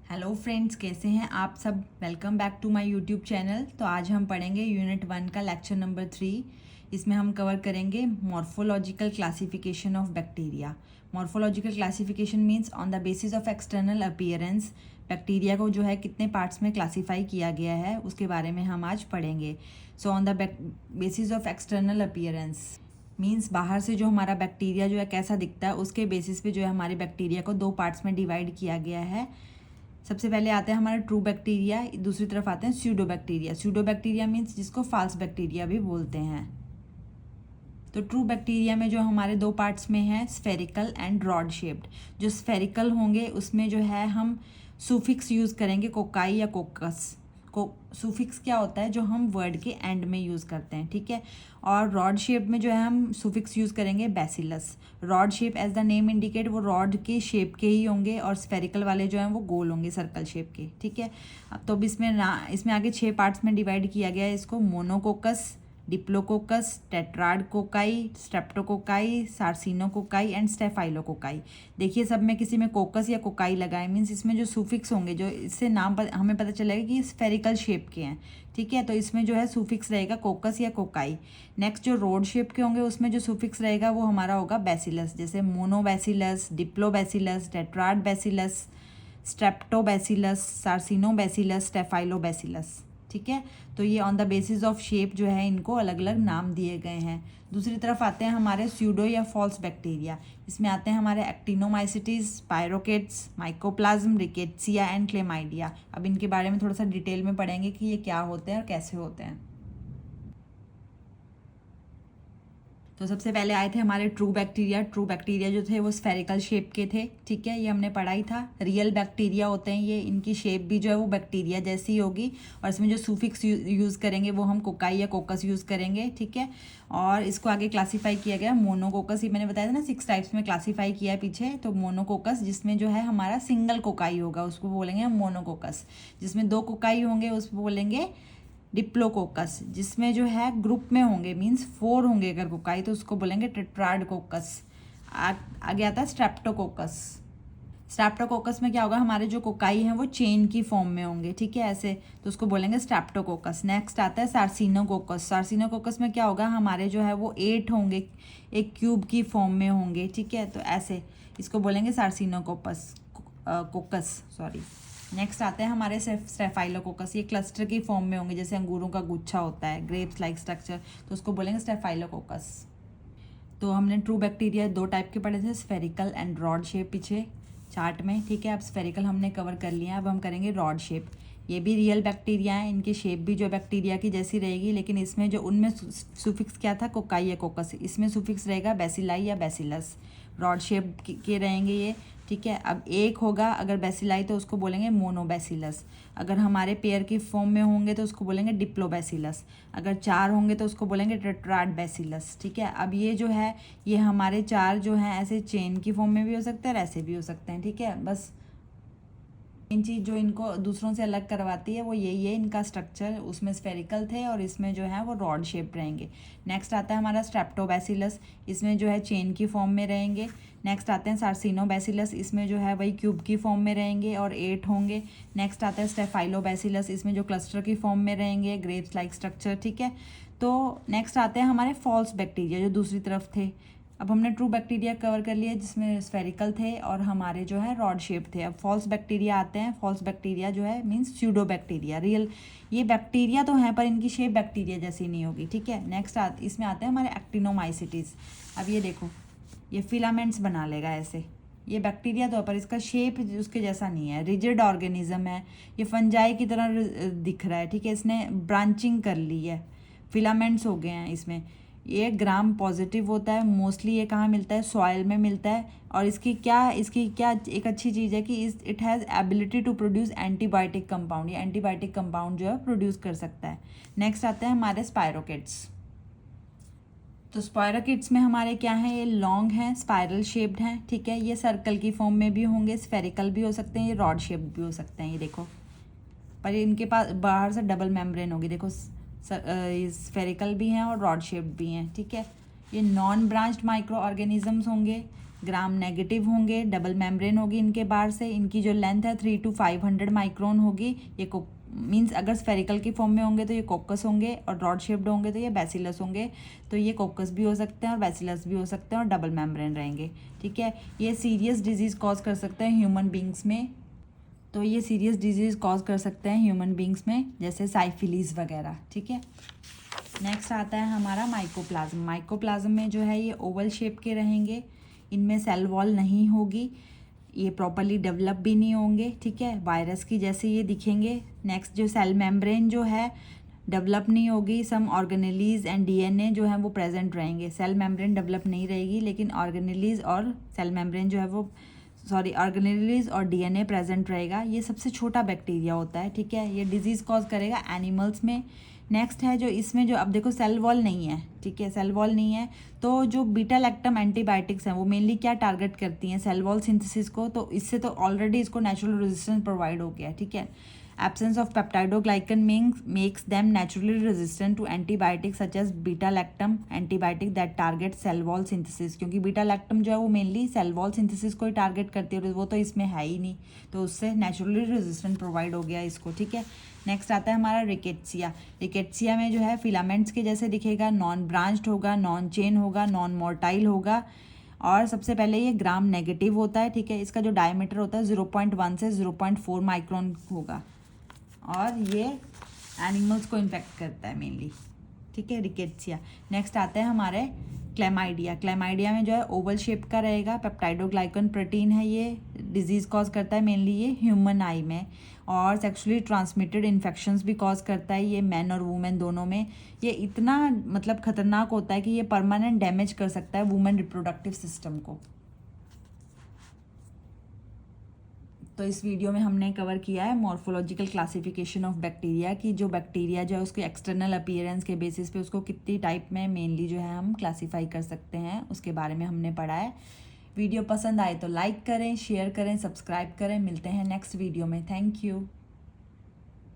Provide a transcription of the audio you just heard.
Hello friends, कैसे हैं आप सब। Welcome back to my YouTube channel. तो आज हम पढ़ेंगे यूनिट 1 का लेक्चर नंबर 3। इसमें हम कवर करेंगे morphological classification of bacteria. Morphological classification means on the basis of external appearance bacteria को जो है कितने पार्ट्स में क्लासीफाई किया गया है उसके बारे में हम आज पढ़ेंगे। So on the basis of external appearance means बाहर से जो हमारा बैक्टीरिया जो है कैसा दिखता है उसके बेसिस पे जो है हमारे बैक्टीरिया को दो पार्ट्स में डिवाइड किया गया है। सबसे पहले आते हैं हमारे ट्रू बैक्टीरिया, दूसरी तरफ आते हैं pseudo bacteria. Pseudo bacteria means जिसको फाल्स बैक्टीरिया भी बोलते हैं। तो ट्रू बैक्टीरिया में जो हमारे दो पार्ट्स में है स्फेरिकल एंड रॉड शेप्ड। जो स्फेरिकल होंगे उसमें जो है हम सुफिक्स यूज़ करेंगे कोकाई या कोकस को। सुफिक्स क्या होता है जो हम वर्ड के एंड में यूज़ करते हैं, ठीक है। और रॉड शेप में जो है हम सुफिक्स यूज़ करेंगे bacillus. Rod shape as the name indicate, वो रॉड के शेप के ही होंगे और स्फेरिकल वाले जो हैं वो गोल होंगे, सर्कल शेप के, ठीक है। अब तो अब इसमें आगे 6 पार्ट्स में डिवाइड किया गया है इसको। Monococcus, diplococcus, tetrad cocci, streptococci, sarcinococci and staphylococci. देखिए सब में किसी में कोकस या कोकाई लगाए मीन्स इसमें जो सुफिक्स होंगे जो इससे नाम पर हमें पता चलेगा कि स्फेरिकल शेप के हैं, ठीक है। तो इसमें जो है सुफिक्स रहेगा कोकस या कोकाई। नेक्स्ट जो रोड शेप के होंगे उसमें जो सुफिक्स रहेगा वो हमारा होगा बैसिलस, जैसे मोनोबैसिलस, डिप्लोबैसिलस, टेट्राड स्ट्रेप्टोबैसिलस, सार्सिनोबैसिलस, स्टेफाइलोबैसिलस, ठीक है। तो ये on the basis of shape जो है इनको अलग अलग नाम दिए गए हैं। दूसरी तरफ आते हैं हमारे स्यूडो या फॉल्स बैक्टीरिया। इसमें आते हैं हमारे actinomycetes, spirochetes, mycoplasma, rickettsia and chlamydia. अब इनके बारे में थोड़ा सा डिटेल में पढ़ेंगे कि ये क्या होते हैं और कैसे होते हैं। तो सबसे पहले आए थे हमारे ट्रू बैक्टीरिया। ट्रू बैक्टीरिया जो थे वो स्फेरिकल शेप के थे, ठीक है, ये हमने पढ़ा ही था। रियल बैक्टीरिया होते हैं ये, इनकी शेप भी जो है वो बैक्टीरिया जैसी ही होगी और इसमें जो सुफिक्स यूज़ करेंगे वो हम कोकाई या कोकस यूज़ करेंगे, ठीक है। और इसको आगे क्लासीफाई किया गया मोनोकोकस, ये मैंने बताया था ना 6 टाइप्स में क्लासीफाई किया है पीछे। तो मोनोकोकस जिसमें जो है हमारा सिंगल कोकाई होगा उसको बोलेंगे हम मोनोकोकस। जिसमें 2 कोकाई होंगे उसको बोलेंगे डिप्लोकोकस। जिसमें जो है ग्रुप में होंगे मीन्स 4 होंगे अगर कोकाई तो उसको बोलेंगे टेट्राडकोकस। आगे आता है स्ट्रेप्टोकोकस। स्ट्रेप्टोकोकस में क्या होगा, हमारे जो कोकाई हैं वो चेन की फॉर्म में होंगे, ठीक है, ऐसे, तो उसको बोलेंगे स्ट्रेप्टोकोकस। नेक्स्ट आता है सार्सिनोकोकस। सार्सिनोकोकस में क्या होगा, हमारे जो है वो 8 होंगे, एक क्यूब की फॉर्म में होंगे, ठीक है, तो ऐसे इसको बोलेंगे सार्सिनोकोकस कोकस, सॉरी। नेक्स्ट आते हैं हमारे स्टेफाइलोकोकस। ये क्लस्टर की फॉर्म में होंगे, जैसे अंगूरों का गुच्छा होता है, ग्रेप्स लाइक स्ट्रक्चर, तो उसको बोलेंगे स्टेफाइलोकोकस। तो हमने ट्रू बैक्टीरिया 2 टाइप के पढ़े थे, स्फेरिकल एंड रॉड शेप पीछे चार्ट में, ठीक है। अब स्फेरिकल हमने कवर कर लिया, अब हम करेंगे रॉड शेप। ये भी रियल बैक्टीरिया है, इनकी शेप भी जो बैक्टीरिया की जैसी रहेगी, लेकिन इसमें जो उनमें सुफिक्स क्या था, कोकाई या कोकस, इसमें सुफिक्स रहेगा बैसिलाई या बैसिलस। रॉड शेप के रहेंगे ये, ठीक है। अब एक होगा अगर बैसिलाई तो उसको बोलेंगे मोनोबैसिलस। अगर हमारे पेयर की फॉर्म में होंगे तो उसको बोलेंगे डिप्लोबैसिलस। अगर 4 होंगे तो उसको बोलेंगे टेट्राड बैसिलस, ठीक है। अब ये जो है ये हमारे 4 जो हैं ऐसे चेन की फॉर्म में भी हो सकते हैं और ऐसे भी हो सकते हैं, ठीक है। बस इन चीज़ जो इनको दूसरों से अलग करवाती है वो यही है, इनका स्ट्रक्चर उसमें स्फेरिकल थे और इसमें जो है वो रॉड शेप रहेंगे। नेक्स्ट आता है हमारा स्ट्रेप्टोबैसिलस, इसमें जो है चेन की फॉर्म में रहेंगे। नेक्स्ट आते हैं सार्सिनोबैसिलस, इसमें जो है वही क्यूब की फॉर्म में रहेंगे और 8 होंगे। नेक्स्ट आता है स्टेफाइलोबैसिलस, इसमें जो क्लस्टर की फॉर्म में रहेंगे, ग्रेप्स लाइक स्ट्रक्चर, ठीक है। तो नेक्स्ट आते हैं हमारे फॉल्स बैक्टीरिया जो दूसरी तरफ थे। अब हमने ट्रू बैक्टीरिया कवर कर लिया जिसमें स्फेरिकल थे और हमारे जो है रॉड शेप थे। अब फॉल्स बैक्टीरिया आते हैं। फॉल्स बैक्टीरिया जो है मीन्स स्यूडो बैक्टीरिया। रियल ये बैक्टीरिया तो हैं पर इनकी शेप बैक्टीरिया जैसी नहीं होगी, ठीक है। नेक्स्ट इसमें आते हैं हमारे एक्टिनोमाइसिटीज़। अब ये देखो ये फिलामेंट्स बना लेगा ऐसे, ये बैक्टीरिया तो पर इसका शेप उसके जैसा नहीं है, रिजिड ऑर्गेनिज्म है, ये फंजाई की तरह दिख रहा है, ठीक है। इसने ब्रांचिंग कर ली है, फिलामेंट्स हो गए हैं इसमें। ये ग्राम पॉजिटिव होता है, मोस्टली ये कहाँ मिलता है, सॉइल में मिलता है। और इसकी क्या एक अच्छी चीज़ है कि it has ability to produce antibiotic compound. ये एंटीबायोटिक कंपाउंड जो है प्रोड्यूस कर सकता है। नेक्स्ट आते हैं हमारे स्पायरोकेट्स। तो स्पायरोकेट्स में हमारे क्या हैं, ये लॉन्ग हैं, स्पायरल शेप्ड हैं, ठीक है। ये सर्कल की फॉर्म में भी होंगे, स्फेरिकल भी हो सकते हैं, ये रॉड शेप भी हो सकते हैं, ये देखो। पर इनके पास बाहर से डबल मेम्ब्रेन होगी, देखो स्फेरिकल भी हैं और रॉड शेप्ड भी हैं, ठीक है। ये नॉन ब्रांच्ड माइक्रो ऑर्गेनिजम्स होंगे, ग्राम नेगेटिव होंगे, डबल मेम्ब्रेन होगी इनके बाहर से, इनकी जो लेंथ है 3 to 500 माइक्रोन होगी। ये मीन्स अगर स्फेरिकल की फॉर्म में होंगे तो ये कोकस होंगे, और रॉड शेप्ड होंगे तो ये बैसिलस होंगे। तो ये कोकस भी हो सकते हैं और बैसिलस भी हो सकते हैं और डबल मेम्ब्रेन रहेंगे, ठीक है। ये सीरियस डिजीज़ कॉज कर सकते हैं ह्यूमन बींग्स में, तो ये सीरियस डिजीज़ कॉज कर सकते हैं ह्यूमन बींग्स में, जैसे साइफिलीज वगैरह, ठीक है। नेक्स्ट आता है हमारा माइकोप्लाज्म। माइकोप्लाज्म में जो है ये ओवल शेप के रहेंगे, इनमें सेल वॉल नहीं होगी, ये प्रॉपरली डेवलप भी नहीं होंगे, ठीक है, वायरस की जैसे ये दिखेंगे। नेक्स्ट जो सेल मेम्ब्रेन जो है डेवलप नहीं होगी, सम ऑर्गेनेलीज एंड डीएनए जो है वो प्रेजेंट रहेंगे। सेल मेम्ब्रेन डेवलप नहीं रहेगी लेकिन ऑर्गेनेलीज और सेल मेम्ब्रेन जो है वो ऑर्गेनेलीज और डीएनए प्रेजेंट रहेगा। ये सबसे छोटा बैक्टीरिया होता है, ठीक है। ये डिजीज़ कॉज करेगा एनिमल्स में। नेक्स्ट है जो इसमें जो अब देखो सेल वॉल नहीं है, ठीक है, सेल वॉल नहीं है, तो जो बीटा लैक्टम एंटीबायोटिक्स हैं वो मेनली क्या टारगेट करती हैं, सेल वॉल सिंथेसिस को। तो इससे तो ऑलरेडी इसको नेचुरल रेजिस्टेंस प्रोवाइड हो गया, ठीक है। Absence of peptidoglycan makes them naturally resistant to antibiotics such as beta lactam antibiotic that target cell wall synthesis, क्योंकि बीटा लैक्टम जो है वो मेनली सेल वॉल सिंथेसिस को ही टारगेट करती है, वो तो इसमें है ही नहीं, तो उससे नेचुरली रेजिस्टेंट प्रोवाइड हो गया इसको, ठीक है। नेक्स्ट आता है हमारा रिकेट्सिया। रिकेट्सिया में जो है फिलामेंट्स के जैसे दिखेगा, नॉन ब्रांच्ड होगा, नॉन चेन होगा, नॉन मोर्टाइल होगा, और सबसे पहले ये ग्राम नेगेटिव होता है, ठीक है। इसका जो डायमीटर होता है 0.1 से 0.4 माइक्रोन होगा, और ये एनिमल्स को इन्फेक्ट करता है मेनली, ठीक है, रिकेट्सिया। नेक्स्ट आता है हमारे क्लेमाइडिया। क्लेमाइडिया में जो है ओवल शेप का रहेगा, पेप्टाइडोग्लाइकन प्रोटीन है, ये डिजीज़ कॉज करता है मेनली ये ह्यूमन आई में, और सेक्सुअली ट्रांसमिटेड इन्फेक्शंस भी कॉज करता है ये मैन और वुमेन दोनों में। ये इतना मतलब खतरनाक होता है कि ये परमानेंट डैमेज कर सकता है वुमेन रिप्रोडक्टिव सिस्टम को। तो इस वीडियो में हमने कवर किया है मॉर्फोलॉजिकल क्लासिफिकेशन ऑफ बैक्टीरिया की, जो बैक्टीरिया जो है उसके एक्सटर्नल अपीयरेंस के बेसिस पे उसको कितनी टाइप में मेनली जो है हम क्लासीफाई कर सकते हैं, उसके बारे में हमने पढ़ा है। वीडियो पसंद आए तो लाइक करें, शेयर करें, सब्सक्राइब करें। मिलते हैं नेक्स्ट वीडियो में। Thank you.